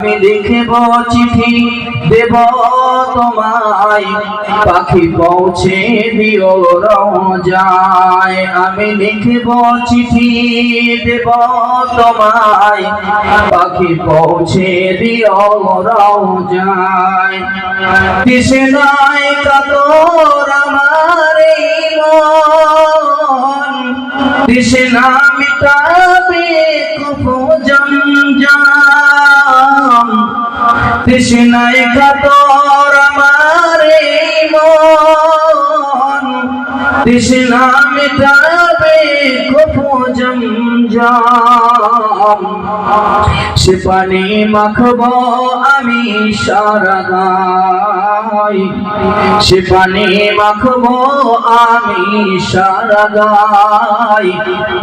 আমি লিখব চিঠি দেব তোমায়, পাখি পৌঁছে দিও রোজায়। আমি লিখব চিঠি দেব তোমায়, পাখি পৌঁছে দিও রোজায়। তৃষ্ণায় কাতর আমার এই মন, তৃষ্ণা মিটাবে কফু জমজম। তৃষ্ণায় কাতর আমার এই মন, তৃষ্ণা মিটাবে কফু জমজম। সে পানি মাখবো আমি সারা গায়, সে পানি মাখবো আমি সারা গায়।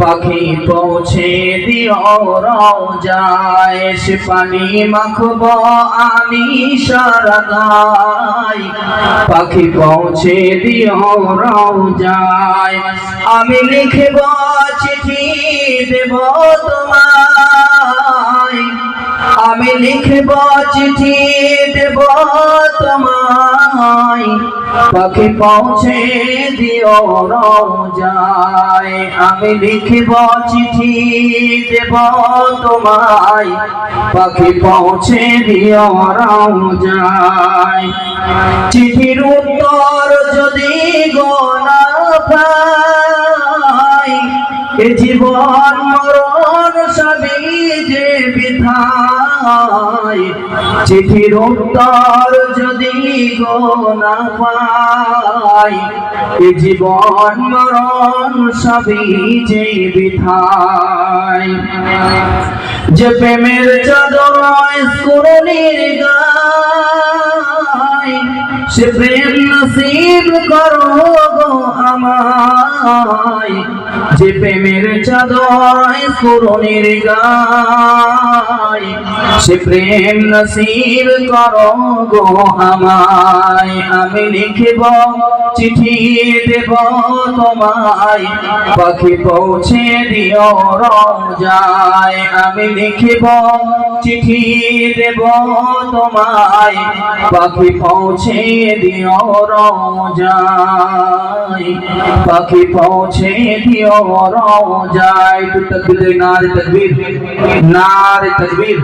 পাখি পৌঁছে দিও রোজায়, সে পানি মাখবো আমি সারা গায়। পাখি পৌঁছে দিও রোজায়। আমি লিখব চিঠি দেব তোমায়, আমি লিখব চিঠি দেব তোমায়, পাখি পৌঁছে দিও রোজায়। আমি লিখব চিঠি দেব তোমায়, পাখি পৌঁছে দিও রোজায়। চিঠির উত্তর যদি গো না পাই, এ জীবন মরণ সবই যে বৃথায়। চিঠির উত্তর যদি গো না পাই, এ জীবন মরণ সবই যে বৃথায়। যে প্রেমের চাদর স্মরণের গায়, সে প্রেম নসিব করো গো আমায়। যে প্রেমের চাদর স্মরণের গায়, সে প্রেম নসিব করো গো আমায়। আমি লিখব চিঠি দেব তোমায়, পাখি পৌঁছে দিও রোজায়। আমি লিখব চিঠি দেব তোমায়, পাখি পৌঁছে দিও রোজায়। পাখি পৌঁছে দিও রোজায়। তো তকবীর, নারে তকবীর, নারে তকবীর।